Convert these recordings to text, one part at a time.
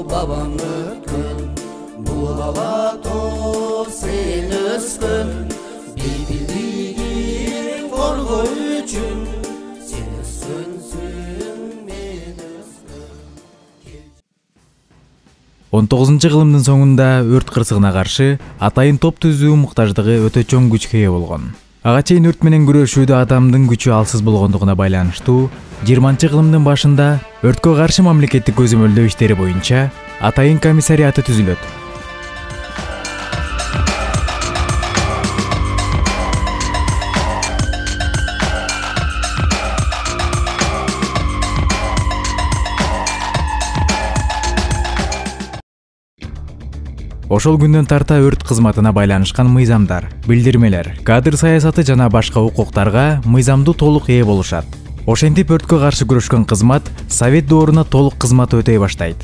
Babam ötkün, bulalato sen öskün, bildiğin korku üçün, sen öskünsün, men öskün. 19 кылымдын соңунда өрт кырсыгына каршы атайын топ түзүү муктаждыгы өтө чоң күчкө ээ болгон. Ага чейин өрт менен күрөшүүдө адамдын күчү алсыз болгондугуна байланыштуу 20-кылымдын башында өрткө каршы мамлекеттик көзөмөлдөө иштери боюнча атайын комиссариаты түзүлөт. Ошол күндөн тарта өрт кызматына байланышкан мыйзамдар, билдирмелер, кадр саясаты жана башка укуктарга мыйзамдуу толук ээ болушат. Ошентип өрткө каршы күрөшкөн кызмат совет дооруна толук кызмат өтөй баштайт.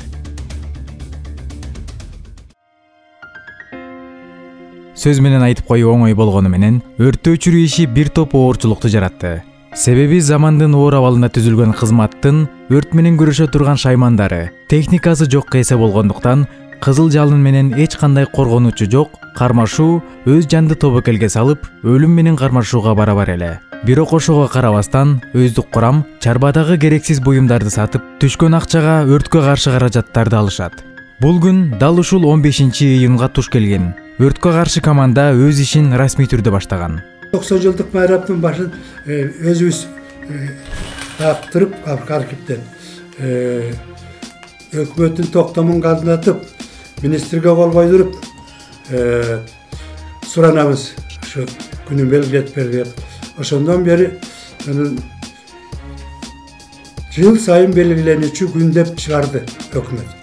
Сөз менен айтып коюу оңой болгону менен өрттү өчүрүү иши бир топ оорчулукту жаратты. Себеби замандын оор абалында түзүлгөн кызматтын өрт менен күрөшө турган шаймандары, техникасы жок эсе болгондуктан кызыл жалын менен эч кандай коргонуучу жок, кармашуу өз жанды тобокелге салып, өлүм менен кармашууга барабар эле. Бирок ошого карабастан өздүк курам чарбадагы керексиз буюмдарды сатып, түшкөн акчага өрткө каршы каражаттарды алышат. Бул күн дал ушул 15-июнга туш келген. Өрткө каршы команда өз ишин расмий түрдө баштаган. 90 жылдык майраптын башын өзүбүз таптырып архивден өкмөттүн токтомун кандатып, министрге кол койдуруп суранабыз. Ошо күнүн белгилеп берди. Ошондон бери жыл сайын белгиленүүчү күн деп чыгарды өкмөт.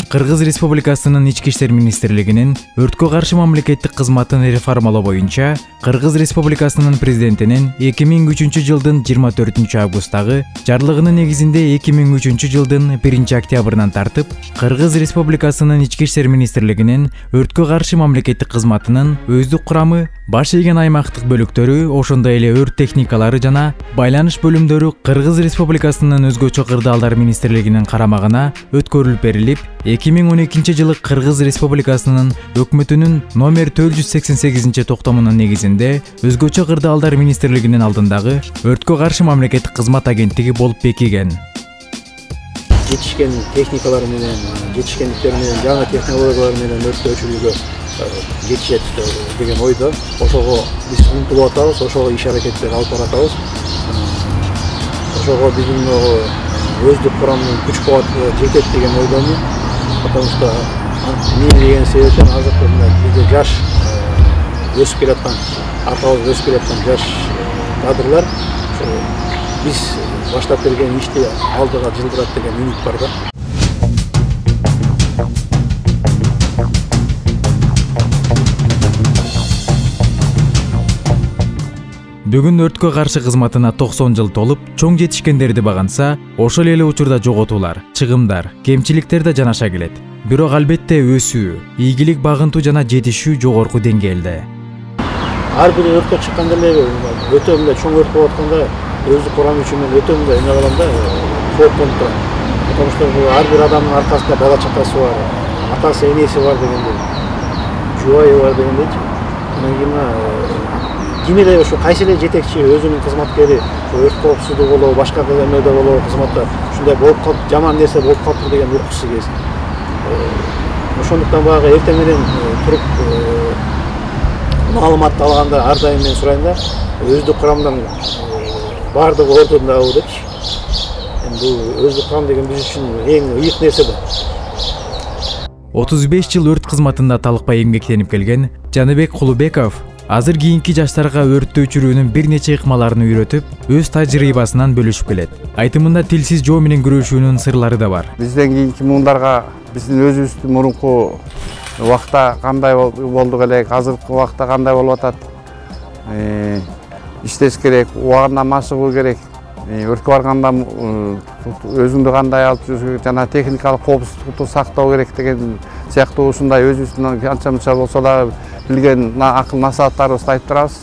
Кыргыз Республикасынын Ички иштер министрлигинин өрткө каршы мамлекеттик кызматын реформалоо боюнча Кыргыз Республикасынын президентинин 2003 жылдын 24 августтагы жарлыгынын негизинде 2003 жылдын 1 октябрынан тартып Кыргыз Республикасынын Ички иштер министрлигинин өрткө каршы мамлекеттик кызматынын өздүк курамы, баш ийген аймактык бөлүктөрү, ошондой эле өрт техникалары жана байланыш бөлүмдөрү Кыргыз Республикасынын өзгөчө кырдаалдар министрлигинин карамагына өткөрүлүп берилип, 2012 жылы Кыргыз Республикасынын өкмөтүнүн номер 488 токтомунун негизинде өзгөчө кырдаалдар министрлигинин алдындагы өрткө каршы мамлекеттик кызмат агенттиги болуп бекиген. Жетишкен техникалар менен, жетишкендиктер менен, жаңы технологиялар менен өрттү өчүрүүгө жетишет деген ойдо. Ошого биз умтулуп атабыз, ошого иш аракеттер алып баратабыз. Ошого биздин өздүк курамдын күч кубаты жетет деген ойдомун. Потому что мен деген себептен азыркы бизде жаш өсүп келаткан, аркабызда өсүп келаткан жаш кадрлар биз баштап берген ишти алдыга жылдырат деген үмүт бар да. Бүгүн өрткө каршы кызматына 90 жыл толуп, чоң жетишкендерди баганса, ошол эле учурда жоготуулар, чыгымдар, кемчиликтер да жанаша келет. Бирок албетте өсүү, ийгилик багынтуу жана жетишүү жогорку деңгээлде. Ар бир өрткө чыкканда эле өтө мындай чоң өрт болуп атканда өздүк курам үчүн мен өтө мындай эме кылам да, кооптонуп турам. Потому что ар бир адамдын аркасында бала чакасы бар, атасы энеси бар дегендей, жубайы бар дегендейчи. Анан кийин ким эле ошо кайсы эле жетекчи өзүнүн кызматкери өрт коопсуздугу болобу, башка эмеде болобу кызматта ушундай болуп калып, жаман нерсе болуп калыптыр деген уркусу келсин. Ошондуктан баягы эртең менен туруп маалыматты алганда ар дайым мен сурайм да, өздүк курамдан баардыгы ордундабы депчи. Эми бул өздүк курам деген биз үчүн эң ыйык нерсе да. 35 жыл өрт кызматында талыкпай эмгектенип келген Жаныбек Кулубеков Азыр кийинки жаштарга өрттү өчүрүүнүн бир нече ыкмаларын үйрөтүп, өз тажрыйбасынан бөлүшүп келет. Айтымында тилсиз жоо менен күрөшүүнүн сырлары да бар. Бизден кийинки муундарга биздин өзүбүздүн мурунку убакта кандай болду элек, азыркы убакта кандай болуп атат. Иштеш керек, убагында машыгуу керек. Өрткө барганда өзүңдү кандай алып жүрүш, жана техникалык коопсуздукту сактоо керек деген сыяктуу ушундай өзүбүздүн канча мынча болсо да билген акыл насааттарыбызды айтып турабыз.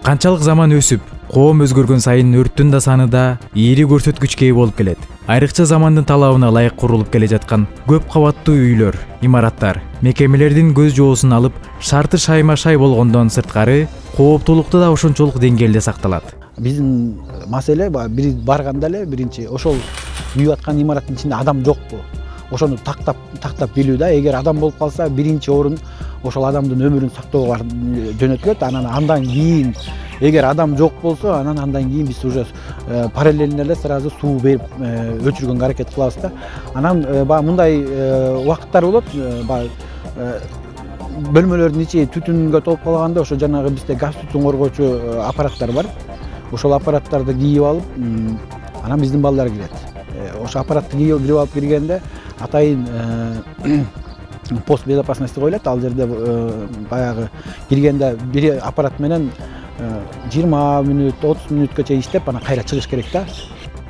Канчалык заман өсүп, коом өзгөргөн сайын өрттүн да саны да ийри көрсөткүчкө ээ болуп келет. Айрыкча замандын талабына ылайык курулуп келе жаткан көп кабаттуу үйлөр, имараттар, мекемелердин көз жоосун алып, шарты шайма-шай болгондон сырткары кооптуулукту да ошончолук деңгээлде сакталат. Биздин маселе бир барганда эле биринчи ошол үйүп аткан имараттын ичинде адам жокпу? Ошону тактап билүү да. Эгер адам болуп калса, биринчи орун ошол адамдын өмүрүн сактоого жөнөтүлөт. Андан кийин эгер адам жок болсо, андан кийин биз уже параллельно эле сразу суу берип өчүргөнгө аракет кылабыз да. Анан мындай убакыттар болот. Бөлмөлөрдүн ичи түтүнгө толуп калганда ошо жанагы бизде газ түтүн коргоочу аппараттар бар. Ошол аппараттарды кийип алып, анан биздин балдар кирет. Ошо аппаратты кийип алып киргенде атайын пост безопасности коюлат. Ал жерде баягы киргенде бир аппарат менен 20 мүнөт, 30 мүнөткөчө иштеп, анан кайра чыгыш керек да.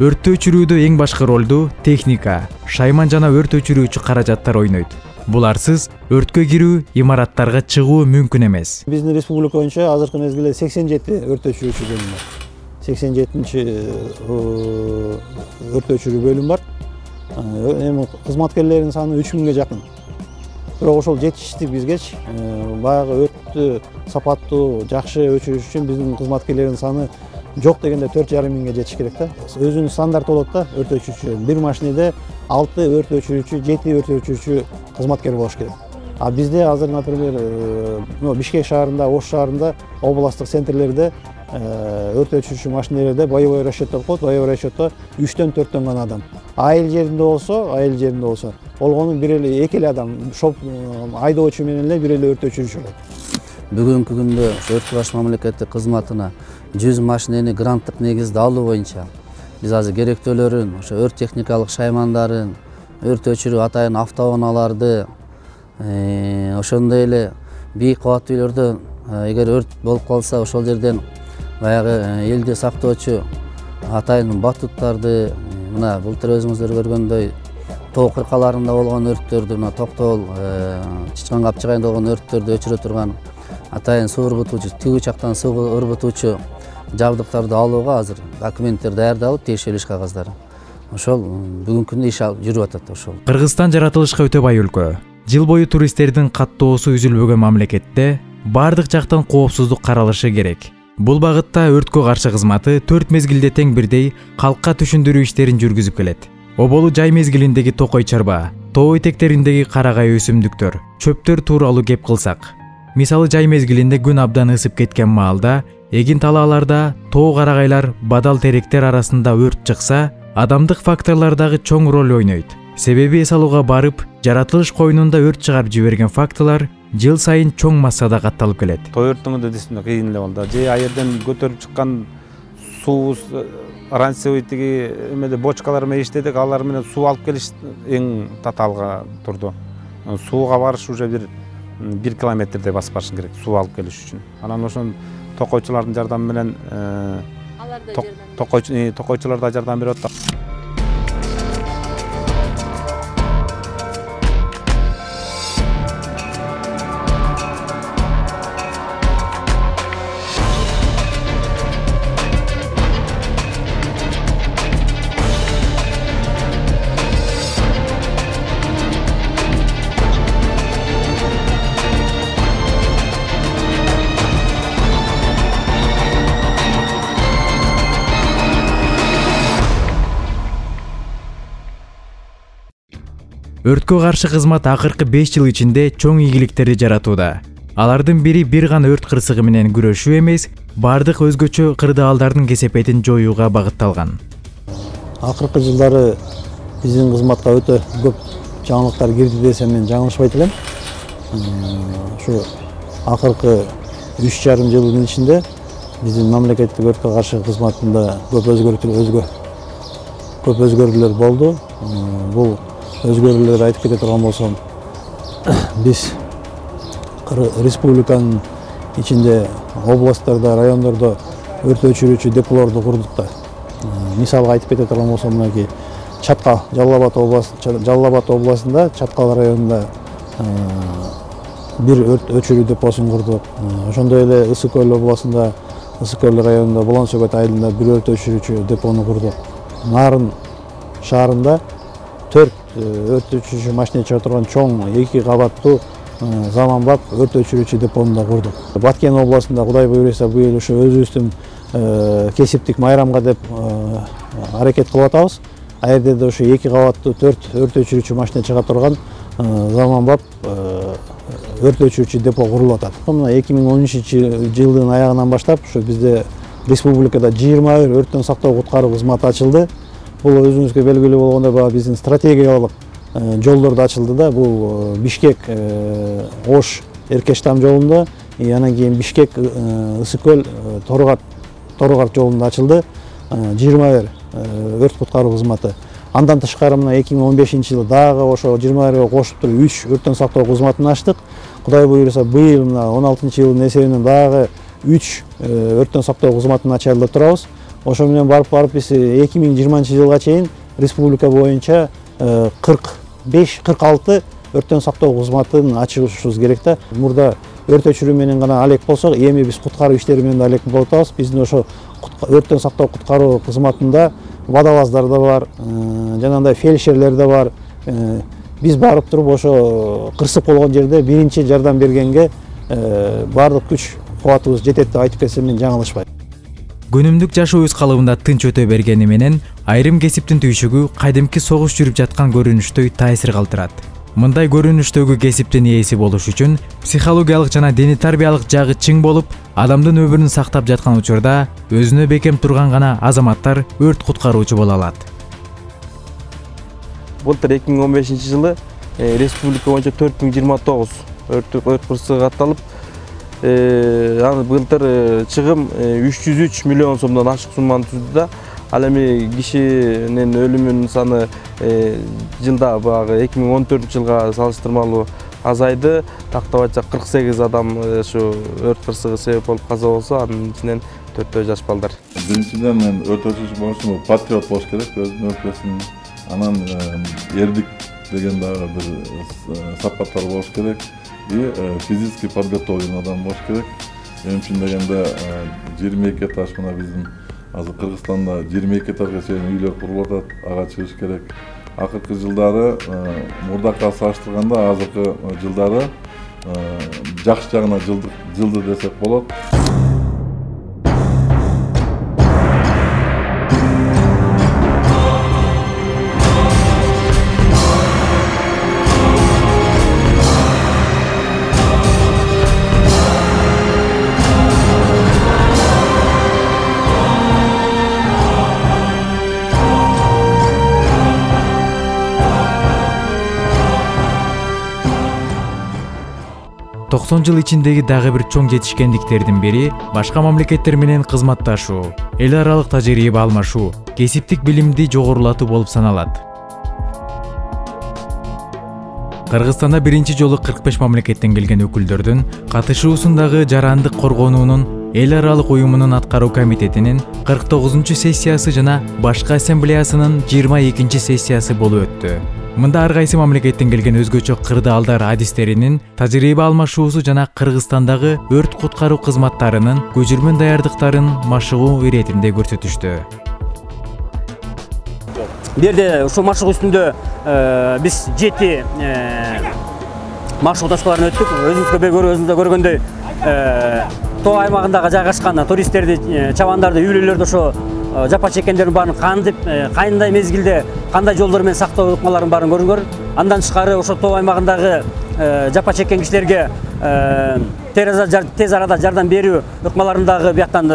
Өрттү өчүрүүдө эң башкы ролду техника, шайман жана өрт өчүрүүчү каражаттар ойнойт. Буларсыз өрткө кирүү, имараттарга чыгуу мүмкүн эмес. Биздин республика боюнча азыркы мезгилде 87 өрт өчүрүүчү бөлүм бар. 87-чи өрт өчүрүү бөлүм бар. Эми кызматкерлердин саны 3000ге жакын. Бирок ошол жетиштик бизгечи. Баягы өрттү сапаттуу, жакшы өчүрүш үчүн биздин кызматкерлердин саны жок дегенде 4,5 жетиш керек да. Өзүнүн стандарты болот да, өрт өчүрүүчү. Бир машинеде 6 өрт өчүрүүчү, 7 өрт өчүрүүчү кызматкер болуш керек. А бизде азыр, например, Бишкек шаарында, Ош шаарында, областтык центрлерде өрт өчүрүүчү машинелерде боевой расчет деп коет. Боевой расчетто 3-төн 4төн гана адам. Айыл жеринде болсо, болгону бир эле 2 эле адам, айдоочу менен эле бир эле өрт өчүрүүчү болот. Бүгүнкү күндө өрткө каршы мамлекеттик кызматына 100 машинени гранттык негизде алуу боюнча биз азыр керектөөлөрүн, ошо өрт техникалык шаймандарын, өрт өчүрүү атайын автоунааларды, ошондой эле бийик кабаттуу үйлөрдө эгер өрт болуп калса, ошол жерден баягы элди сактоочу атайын батуттарды, мына былтыр өзүңүздөр көргөндөй тоо кыркаларында болгон өрттөрдү, мына Токтогул, Чычкан Капчыгайында болгон өрттөрдү өчүрө турган атайын суу ыргытуучу, тигүү жактан суу ыргытуучу жабдыктарды алууга азыр документтер даярдалып, тиешелүү иш кагаздары. Ошол бүгүнкү күндө иш жүрүп атат ошол. Кыргызстан жаратылышка өтө бай өлкө. Жыл бою туристтердин каттоосу үзүлбөгөн мамлекетте бардык жактан коопсуздук каралышы керек. Бул багытта өрткө каршы кызматы 4 мезгилде тең бирдей калкка түшүндүрүү иштерин жүргүзүп келет. Оболу жай мезгилиндеги токой чарба, тоо этектериндеги карагай өсүмдүктөр, чөптөр тууралуу кеп кылсак. Мисалы жай мезгилинде күн абдан ысып кеткен маалда, эгин талааларда тоо карагайлар, бадал теректер арасында өрт чыкса, адамдык факторлор дагы чоң роль ойнойт. Себеби эс алууга барып, жаратылыш койнунда өрт чыгарып жиберген фактылар жыл сайын чоң массада катталып келет. Тоо өрттүңүндө действительно кыйын эле болду. Же айерден көтөрүп чыккан суу ранцевый тиги эмеде бочкалар менен иштедик, алар менен суу алып келиш эң татаалга турду. Сууга барыш уже бир 1 километрдей басып барышың керек суу алып келиш үчүн. Анан ошон токойчулардын жардамы менен токойчулар да жардам берип атат. Өрткө каршы кызмат акыркы 5 жыл ичинде чоң ийгиликтерди жаратууда. Алардын бири бир гана өрт кырсыгы менен күрөшүү эмес, бардык өзгөчө кырдаалдардын кесепетин жоюуга багытталган. Акыркы жылдары биздин кызматка өтө көп жаңылыктар кирди десем мен жаңылышпайт элем. Ушу акыркы 3,5 жылдын ичинде биздин мамлекеттик өрткө каршы кызматында көп өзгөрүүлөр болду. Бул өзгөрүүлөрдү айтып кете турган болсом, биз республиканын ичинде областтарда, райондордо өрт өчүрүүчү деполорду курдук да. Мисалга айтып кете турган болсом, мынакей Чаткал, Жалал-Абад областында, Чаткал районунда бир өрт өчүрүү депосун курдук. Ошондой эле Ысык Көл областында, Ысык Көл районунда, Булан Сөкөт айылында бир өрт өчүрүүчү депону курдук. Нарын шаарында 4 өрт өчүрүүчү машина чыга турган чоң 2 кабаттуу заманбап өрт өчүрүүчү депону да курдук. Баткен областында Кудай буйруса быйыл ошо өзүбүздүн кесиптик майрамга деп аракет кылып атабыз. А жерде да ошо 2 кабаттуу 4 өрт өчүрүүчү машина чыга турган заманбап өрт өчүрүүчү депо курулуп атат. Мына 2013 жылдын аягынан баштап ошо бизде республикада 21 өрттөн сактоо куткаруу кызматы ачылды. Бул өзүңүзгө белгилүү болгондой баягы биздин стратегиялык жолдорду ачылды да. Бул Бишкек Ош Эркештам жолунда, анан кийин Бишкек Ысык Көл Торгат жолунда ачылды 21 өрт куткаруу кызматы. Андан тышкары мына 2015 жылы дагы ошо 21 кошуп туруп 3 өрттөн сактоо кызматын ачтык. Кудай буйруса быйыл мына 16 жылдын эсебинен дагы 3 өрттөн сактоо кызматын ачалы деп турабыз. Ошо менен барып биз 2020 жылга чейин республика боюнча 45-46 өрттөн сактоо кызматын ачышыбыз керек да. Мурда өрт өчүрүү менен гана алек болсок, эми биз куткаруу иштери менен да алек болуп атабыз. Биздин ошо өрттөн сактоо куткаруу кызматында водолаздар да бар, жанагындай фельдшерлер да бар. Биз барып туруп ошо кырсык болгон жерде биринчи жардам бергенге баардык күч кубатыбыз жетет деп айтып кетсем мен жаңылышпайм. Күнүмдүк жашоо өз калыбында тынч өтө бергени менен айрым кесиптин түйшүгү кадимки согуш жүрүп жаткан көрүнүштөй таасир калтырат. Мындай көрүнүштөгү кесиптин ээси болуш үчүн психологиялык жана дене тарбиялык жагы чың болуп, адамдын өмүрүн сактап жаткан учурда өзүнө бекем турган гана азаматтар өрт куткаруучу боло алат. Былтыр 2015 жылы республика боюнча 4029 өрт кырсыгы катталып, аны былтыр чыгым 303 миллион сомдон ашык сумманы түздү да. Ал эми кишинин өлүмүнүн саны жылда баягы 2014 жылга салыштырмалуу азайды. Тактап айтсак 48 адам ушу өрт кырсыгы себеп болуп каза болсо, анын ичинен 4 жаш балдар. Биринчиден мен өрт өчүрүүчү болушум патриот болуш керек, өзүнүн өлкөсүн, анан эрдик деген дагы бир сапаттар болуш керек. И физически подготовленный адам болуш керек. Эми үчүн дегенде 22 этаж мына биздин азыр Кыргызстанда 22 этажга чейин үйлөр курулуп атат, ага чыгыш керек. Акыркы жылдары мурдакка салыштырганда азыркы жылдары жакшы жагына жылды десек болот. Жыл ичиндеги дагы бир чоң жетишкендиктердин бири башка мамлекеттер менен кызматташуу, эл аралык тажрыйба алмашуу, кесиптик билимди жогорулатуу болуп саналат. Кыргызстанда биринчи жолу 45 мамлекеттен келген өкүлдөрдүн катышуусундагы жарандык коргонуунун эл аралык уюмунун аткаруу комитетинин 49-сессиясы жана башкы ассамблеясынын 22-сессиясы болуп өттү. Мында ар кайсы мамлекеттен келген өзгөчө кырдаалдар адистеринин тажрыйба алмашуусу жана Кыргызстандагы өрт куткаруу кызматтарынын көчүрмөн даярдыктарын машыгуу иретинде көрсөтүштү. Берде ушул машыгуу үстүндө биз 7 машыгуу ташкаларын өттүк. Өзүңүзгө көргөндөй тоо аймагындагы жайгашкан туристтерди, чабандарды, үйлөлөрдү ошо жапа чеккендердин баарын кандай мезгилде, кандай жолдор менен сактоо ыкмаларын баарын көрүңөр. Андан тышкары ошо тоо аймагындагы жапа чеккен кишилерге тез арада жардам берүү ыкмаларын дагы бияктан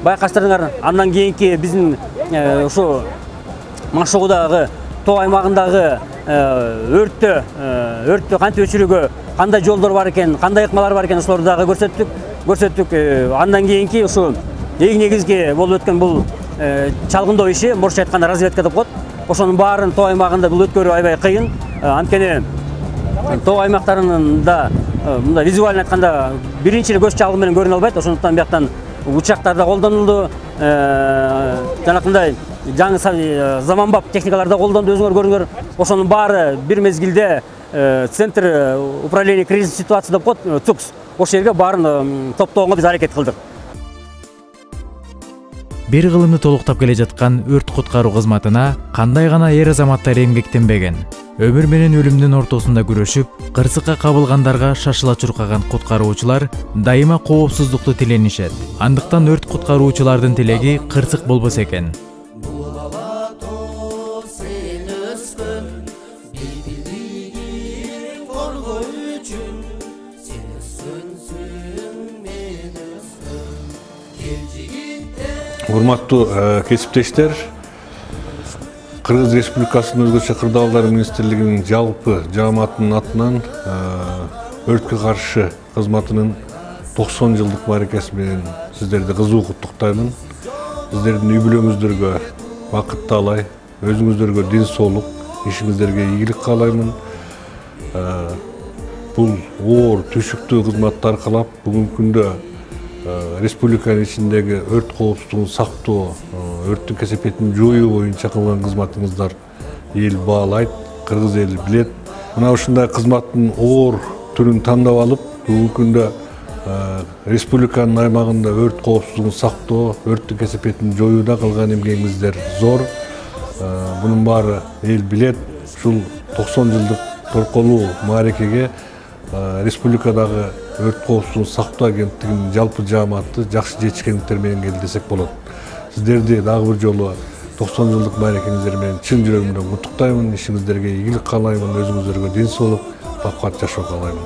байкаштырдыңар. Андан кийинки биздин ошо машыгуудагы тоо аймагындагы өрттү кантип өчүрүүгө кандай жолдор бар экен, кандай ыкмалар бар экен, ошолорду дагы көрсөттүк. көрсөттүк. Андан кийинки ушу эң негизги болуп өткөн бул чалгындоо иши, орусча айтканда разведка деп коет. Ошонун баарын тоо аймагында бул өткөрүү аябай кыйын. Анткени тоо аймактарында мындай визуально айтканда биринчи көз чалгы менен көрүнө албайт. Ошондуктан бияктан учактар да колдонулду. Жанакындай жаңы заманбап техникалар да колдонду, өзүңөр көрүңөр. Ошонун баары бир мезгилде Центр управления кризис ситуации деп коет, ЦУКС. Ошол жерге баарын топтоого биз аракет кылдык. Бир кылымды толуктап келе жаткан өрт куткаруу кызматына кандай гана эр азаматтар эмгектенбеген. Өмүр менен өлүмдүн ортосунда күрөшүп, кырсыкка кабылгандарга шашыла чуркаган куткаруучулар дайыма коопсуздукту тиленишет. Андыктан өрт куткаруучулардын тилеги кырсык болбосо экен. Урматтуу кесиптештер, Кыргыз Республикасынын өзгөчө кырдаалдар министрлигинин жалпы жааматынын атынан өрткө каршы кызматынын 90 жылдык мааракеси менен сиздерди кызуу куттуктаймын. Сиздердин үй бүлөңүздөргө бакыт таалай, өзүңүздөргө ден соолук, ишиңиздерге ийгилик каалаймын. Бул оор түшүктүү кызматты аркалап бүгүнкү күндө республиканын ичиндеги өрт коопсуздугун сактоо, өрттүн кесепетин жоюу боюнча кылган кызматыңыздар эл баалайт, кыргыз эли билет. Мына ушундай кызматтын оор түрүн тандап алып, бүгүнкү күндө республиканын аймагында өрт коопсуздугун сактоо, өрттүн кесепетин жоюуда кылган эмгегиңиздер зор. Бунун баары эл билет. Ушул 90 жылдык торколуу мааракеге республикадагы өрт коопсуздугун сактоо агенттигинин жалпы жааматы жакшы жетишкендиктер менен келди десек болот. Сиздерди дагы бир жолу 90 жылдык мааракеңиздер менен чын жүрөгүмдөн куттуктаймын, ишиңиздерге ийгилик каалаймын, өзүңүздөргө ден соолук, бакыт жашоо каалаймын.